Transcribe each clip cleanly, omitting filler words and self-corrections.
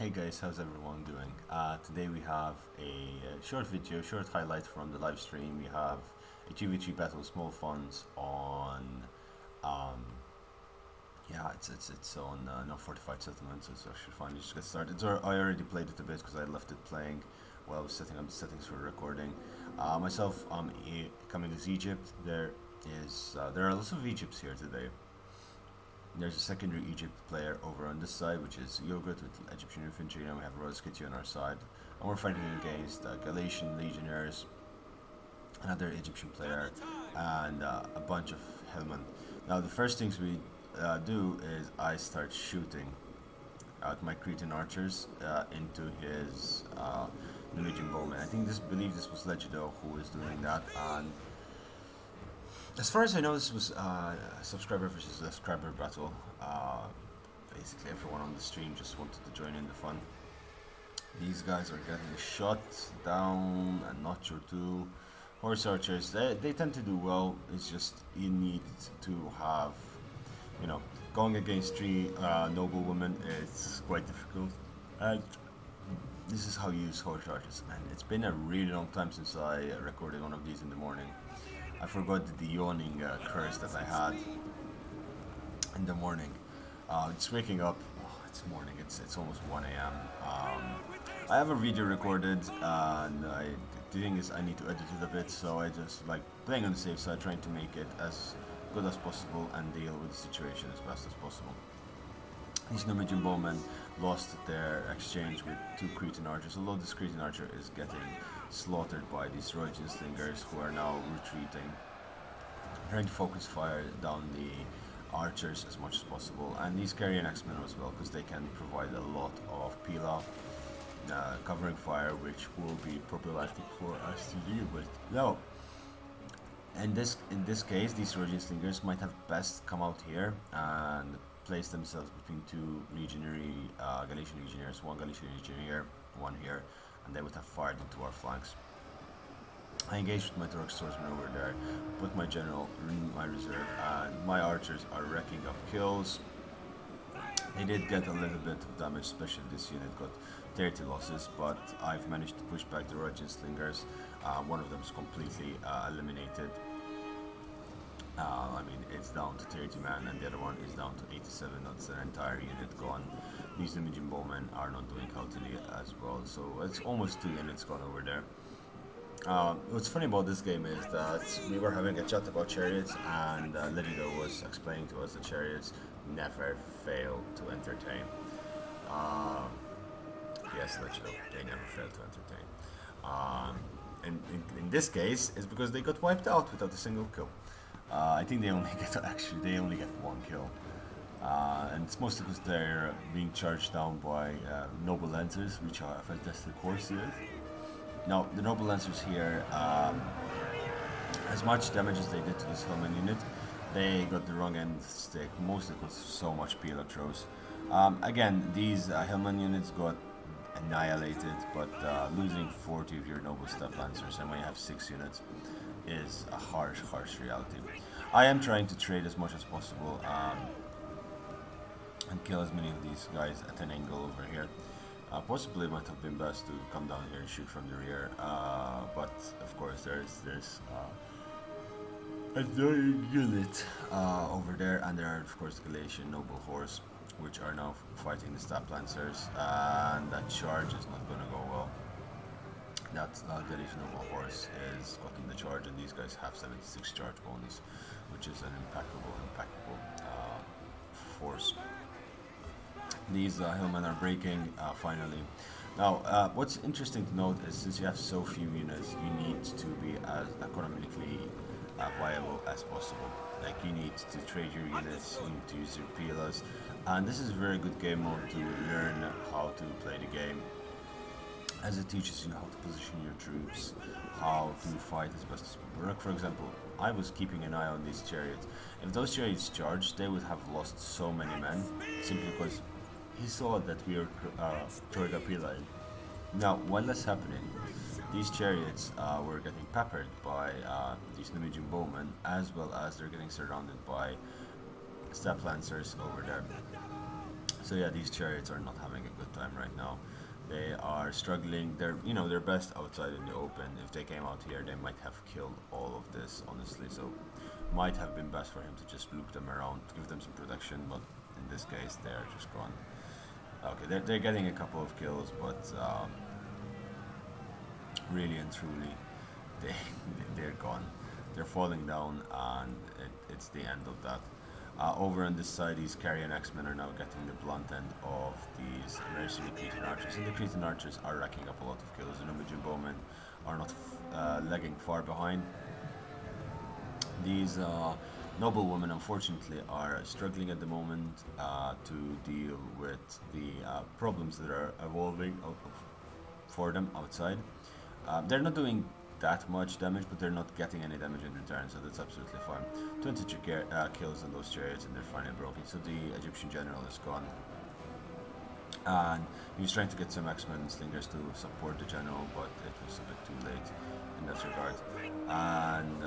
Hey guys, how's everyone doing? Today we have a short video, short highlight from the live stream. We have a GV3 battle, small funds on, um, yeah, it's on not fortified settlements. So I should finally just get started. I already played it a bit because I left it playing while I was setting up the settings for recording. Myself, I'm coming as Egypt. There are lots of Egypts here today. There's a secondary Egypt player over on this side, which is Yogurt with Egyptian infantry, and we have Royal Skitty on our side. And we're fighting against Galatian legionnaires, another Egyptian player, and a bunch of Hillmen. Now, the first things we do is I start shooting out my Cretan archers into his Numidian bowman. I believe this was Legido who was doing that, and as far as I know, this was subscriber versus subscriber battle. Basically, everyone on the stream just wanted to join in the fun. These guys are getting shot down, and not your two horse archers. They tend to do well. It's just you need to have, going against three noble women is quite difficult. And this is how you use horse archers. And it's been a really long time since I recorded one of these in the morning. I forgot the yawning curse that I had in the morning. It's waking up. Oh, it's morning. It's almost 1 a.m. I have a video recorded, and the thing is I need to edit it a bit. So I just like playing on the safe side, trying to make it as good as possible and deal with the situation as best as possible. These Numidian bowmen lost their exchange with two Cretan archers, although this Cretan archer is getting slaughtered by these Rhoydian slingers who are now retreating, trying to focus fire down the archers as much as possible, and these Carian X-Men as well, because they can provide a lot of peel-off covering fire, which will be problematic for us to deal with. Now, in this case, these Rhoydian slingers might have best come out here and place themselves between two legionary Galatian legionnaires, one Galatian legionnaire, one here, and they would have fired into our flanks. I engaged with my Turk swordsman over there, put my general in my reserve, and my archers are wrecking up kills. They did get a little bit of damage, especially this unit got 30 losses, but I've managed to push back the Rhoydian slingers. One of them is completely eliminated. It's down to 30 man, and the other one is down to 87. That's an entire unit gone. These Numidian bowmen are not doing healthily as well, so it's almost 2 units gone over there. What's funny about this game is that we were having a chat about chariots, and Lidido was explaining to us that chariots never fail to entertain. Yes, Lidido, they never fail to entertain. And in this case, it's because they got wiped out without a single kill. I think they only get 1 kill, and it's mostly because they're being charged down by noble lancers, which are a fantastic horse unit. Now, the noble lancers here, as much damage as they did to this Hillman unit, they got the wrong end of the stick, mostly because so much peel throws. Again, these Hillman units got annihilated, but losing 40 of your noble step lancers, and when you have 6 units, is a harsh reality. I am trying to trade as much as possible and kill as many of these guys at an angle over here. Possibly it might have been best to come down here and shoot from the rear, but of course there's another unit over there, and there are of course the Galatian noble horse, which are now fighting the step lancers, and that charge is not going to go well. That Galatian noble horse is cutting the charge, and these guys have 76 charge bonus, which is an impeccable force. These Hillmen are breaking finally. Now, what's interesting to note is since you have so few units, you need to be as economically viable as possible. Like, you need to trade your units, you need to use your PLS, and this is a very good game mode to learn how to play the game, as it teaches you how to position your troops, how to fight as best as possible. For example, I was keeping an eye on these chariots. If those chariots charged, they would have lost so many men, simply because he saw that we were throwing a pila in. Now, while that's happening, these chariots were getting peppered by these Numidian bowmen, as well as they're getting surrounded by step lancers over there. So yeah, these chariots are not having a good time right now. They are struggling. They're best outside in the open. If they came out here, they might have killed all of this, honestly. So might have been best for him to just loop them around, give them some protection. But in this case, they're just gone. Okay, they're getting a couple of kills, but really and truly, they they're gone. They're falling down, and it's the end of that. Over on this side, these Carrion X-Men are now getting the blunt end of these mercenary Cretan archers, and the Cretan archers are racking up a lot of kills. The Norwegian bowmen are not lagging far behind. These noble women, unfortunately, are struggling at the moment to deal with the problems that are evolving for them outside. They're not doing that much damage, but they're not getting any damage in return, so that's absolutely fine. 22 kills on those chariots, and they're finally broken. So the Egyptian general is gone, and he was trying to get some X-Men and Slingers to support the general, but it was a bit too late in that regard. And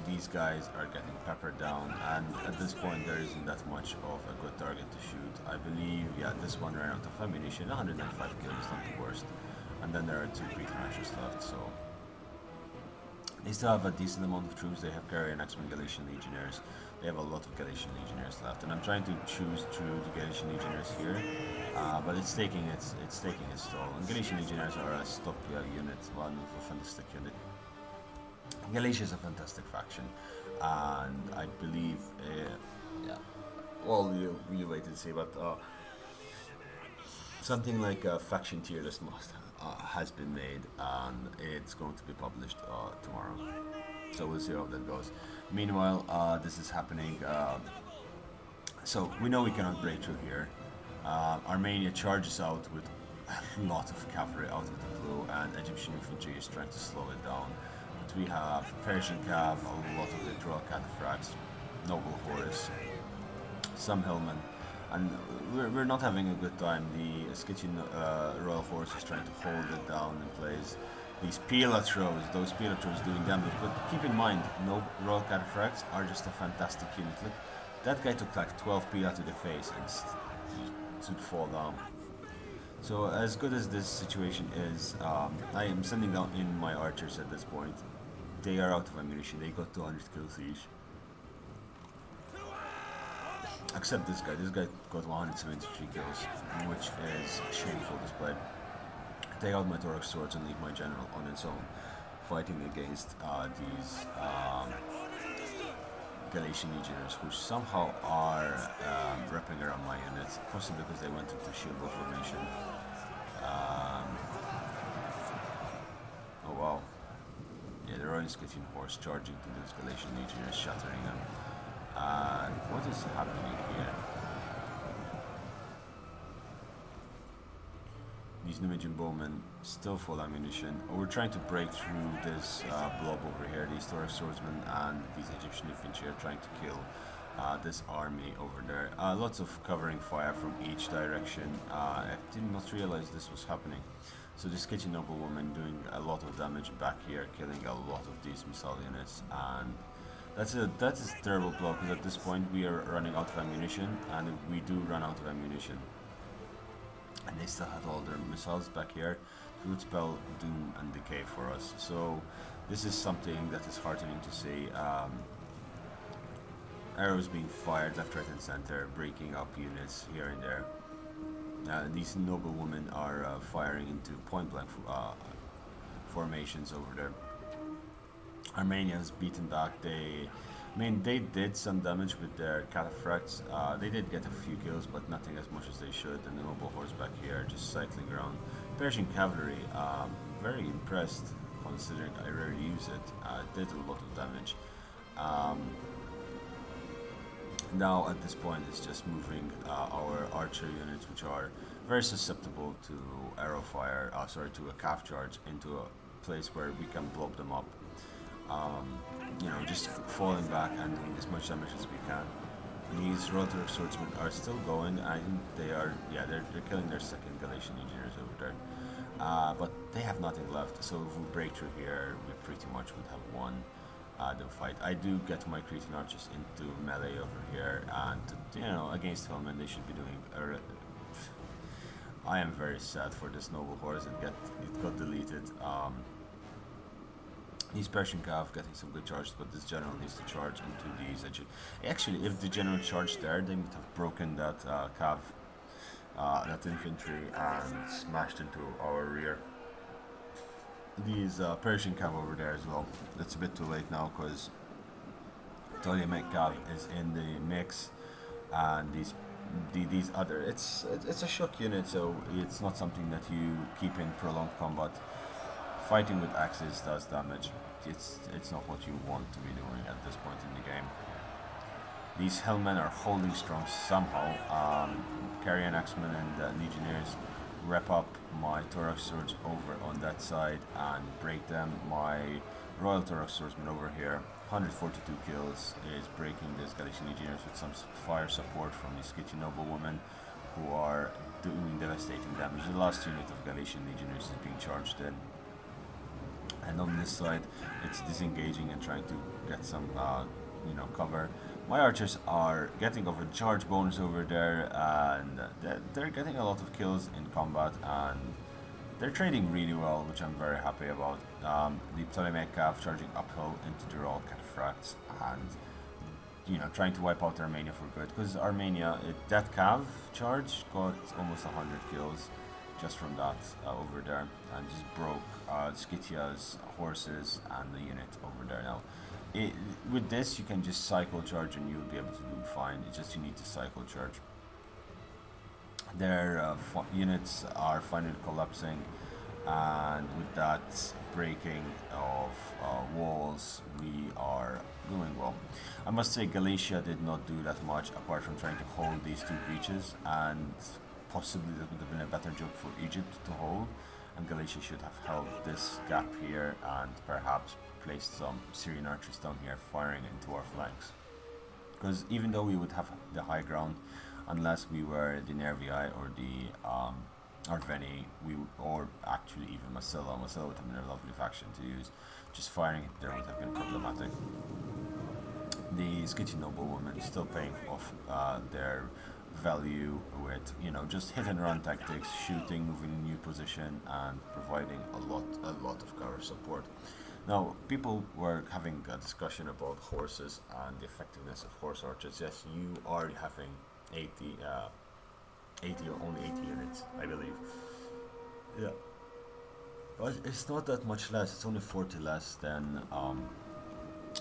these guys are getting peppered down, and at this point there isn't that much of a good target to shoot. I believe, yeah, this one ran out of ammunition. 195 kills, not the worst. And then there are 2 Cretan archers left, so they still have a decent amount of troops. They have Carrion X-Men Galatian Legionnaires. They have a lot of Galatian Legionnaires left, and I'm trying to choose through the Galatian Legionnaires here, but it's taking its toll. And Galatian Legionnaires are a stop unit, one of a fantastic unit. Galatia is a fantastic faction, and I believe, yeah, well, you wait and see, but something like a faction tier list has been made, and it's going to be published tomorrow. So we'll see how that goes. Meanwhile, this is happening. So we know we cannot break through here. Armenia charges out with a lot of cavalry out of the blue, and Egyptian infantry is trying to slow it down. But we have Persian Cav, a lot of the Droll Cataphracts, Noble Horse, some Hillmen. And we're not having a good time. The Scythian Royal Horse is trying to hold it down in place. These those Pila throws doing damage. But keep in mind, no Royal Cataphracts are just a fantastic unit. Look, that guy took like 12 Pila to the face and should fall down. So as good as this situation is, I am sending down in my archers at this point. They are out of ammunition. They got 200 kills each. Except this guy got 173 kills, which is shameful display. Take out my Thorax swords and leave my general on its own, fighting against these Galatian legionnaires, who somehow are wrapping around my units, possibly because they went into shield wall formation. Oh wow. Yeah, the Royal Scythian horse charging to those Galatian legionnaires, shattering them. What is happening here? These Numidian bowmen still full ammunition. We're trying to break through this blob over here. These Thorax swordsmen and these Egyptian infantry are trying to kill this army over there. Lots of covering fire from each direction. I did not realize this was happening. So this Kitchen noblewoman doing a lot of damage back here, killing a lot of these missile units, and that's a terrible blow, because at this point we are running out of ammunition, and if we do run out of ammunition, and they still had all their missiles back here, it would spell doom and decay for us. So this is something that is heartening to see. Arrows being fired left, right and center, breaking up units here and there. These noblewomen are firing into point blank formations over there. Armenia is beaten back. They did some damage with their cataphracts. They did get a few kills, but nothing as much as they should. And the noble horse back here just cycling around. Persian cavalry, very impressed considering I rarely use it. Did a lot of damage. Now at this point it's just moving our archer units, which are very susceptible to arrow fire, to a calf charge, into a place where we can blob them up. Just falling back and doing as much damage as we can. These Rotor swordsmen are still going. I think they're killing their second Galatian legionnaires over there. But they have nothing left, so if we break through here, we pretty much would have won. the fight. I do get my Cretan archers into melee over here, and against Hellmen they should be doing. I am very sad for this noble horse. It got deleted. These Persian Cav getting some good charges, but this general needs to charge into these. Actually, if the general charged there, they would have broken that Cav, that infantry, and smashed into our rear. These Persian Cav over there as well. That's a bit too late now because Ptolemaic Cav is in the mix, and these other. It's a shock unit, so it's not something that you keep in prolonged combat. Fighting with axes does damage. It's not what you want to be doing at this point in the game. These Hellmen are holding strong somehow. Carrion Axemen and Legionnaires wrap up my Thorax Swords over on that side and break them. My Royal Thorax Swordsman over here, 142 kills, is breaking this Galician Legionnaires with some fire support from the Scythian noblewomen who are doing devastating damage. The last unit of Galician Legionnaires is being charged in. And on this side, it's disengaging and trying to get some, cover. My archers are getting over charge bonus over there, and they're getting a lot of kills in combat, and they're trading really well, which I'm very happy about. The Ptolemaic Cav charging uphill into the Royal Cataphracts, and trying to wipe out Armenia for good, because Armenia, that Cav charge got almost 100 kills just from that over there, and just broke Scythia's horses and the unit over there. Now, with this, you can just cycle charge and you'll be able to do fine. It's just you need to cycle charge. Their units are finally collapsing, and with that breaking of walls, we are doing well. I must say Galicia did not do that much apart from trying to hold these two breaches, and possibly that would have been a better job for Egypt to hold, and Galicia should have held this gap here and perhaps placed some Syrian archers down here firing into our flanks. Because even though we would have the high ground, unless we were the Nervii or the Arveni, or actually even Massilla would have been a lovely faction to use. Just firing it there would have been problematic. The Scythian noblewomen still paying off their value with just hit and run tactics, shooting, moving in new position, and providing a lot of cover support. Now, people were having a discussion about horses and the effectiveness of horse archers. Yes, you are having 80 or only 80 units, I believe. Yeah, but it's not that much less. It's only 40 less than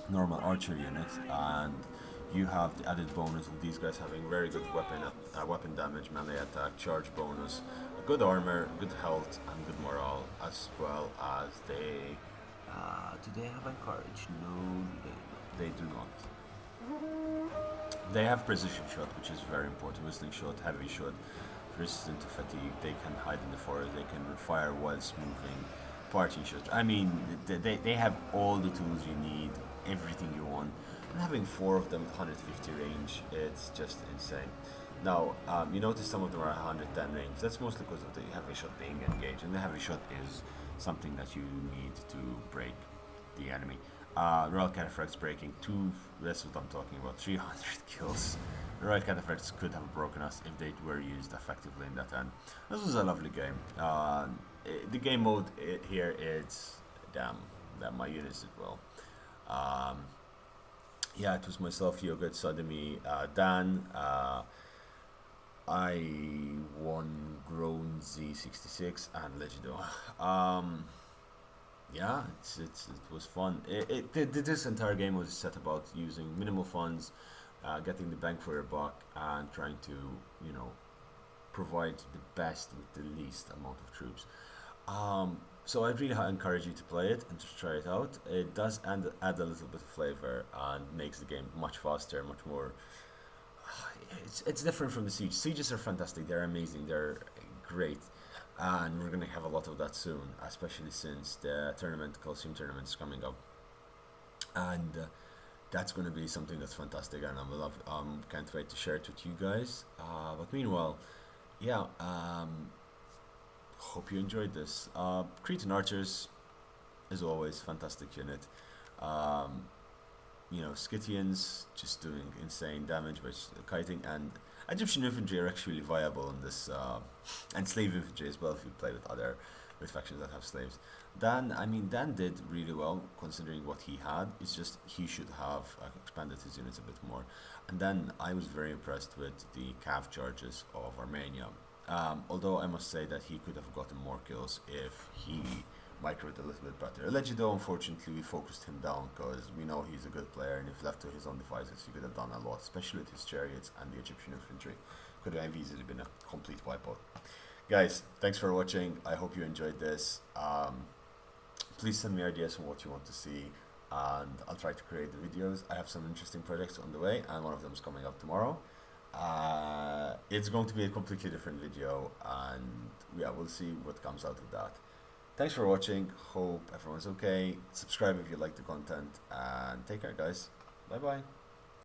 normal archer units, and you have the added bonus of these guys having very good weapon damage, melee attack, charge bonus, good armor, good health, and good morale, as well as they... do they have encourage? No, they do not. They have precision shot, which is very important. Whistling shot, heavy shot, resistant to fatigue. They can hide in the forest. They can fire whilst moving. Party shot. I mean, they have all the tools you need, everything you want. And having 4 of them with 150 range, it's just insane. Now, you notice some of them are 110 range. That's mostly because of the heavy shot being engaged, and the heavy shot is something that you need to break the enemy. Royal Cataphracts breaking 2, that's what I'm talking about, 300 kills. The Royal Cataphracts could have broken us if they were used effectively in that end. This was a lovely game. The game mode here is, damn, my units did well. Yeah, it was myself, Yoga, Sodomy, Dan. I won Grown Z66 and Legido. Yeah, it was fun. This entire game was set about using minimal funds, getting the bang for your buck, and trying to provide the best with the least amount of troops. So I really encourage you to play it and to try it out. It does add a little bit of flavor and makes the game much faster, much more... It's different from the Siege. Sieges are fantastic, they're amazing, they're great. And we're going to have a lot of that soon, especially since the Coliseum tournament is coming up. And that's going to be something that's fantastic, and can't wait to share it with you guys. But meanwhile, yeah, hope you enjoyed this. Cretan Archers, as always, fantastic unit. Scythians just doing insane damage by kiting, and Egyptian infantry are actually viable in this, and slave infantry as well if you play with factions that have slaves. Dan did really well considering what he had. It's just he should have expanded his units a bit more. And then I was very impressed with the cav charges of Armenia. Although I must say that he could have gotten more kills if he microed a little bit better. Legido, unfortunately, we focused him down because we know he's a good player, and if left to his own devices, he could have done a lot, especially with his chariots and the Egyptian infantry. Could have easily been a complete wipeout. Guys, thanks for watching. I hope you enjoyed this. Please send me ideas on what you want to see, and I'll try to create the videos. I have some interesting projects on the way, and one of them is coming up tomorrow. It's going to be a completely different video, and yeah, we'll see what comes out of that. Thanks for watching. Hope everyone's okay. Subscribe if you like the content, and take care, guys. Bye bye.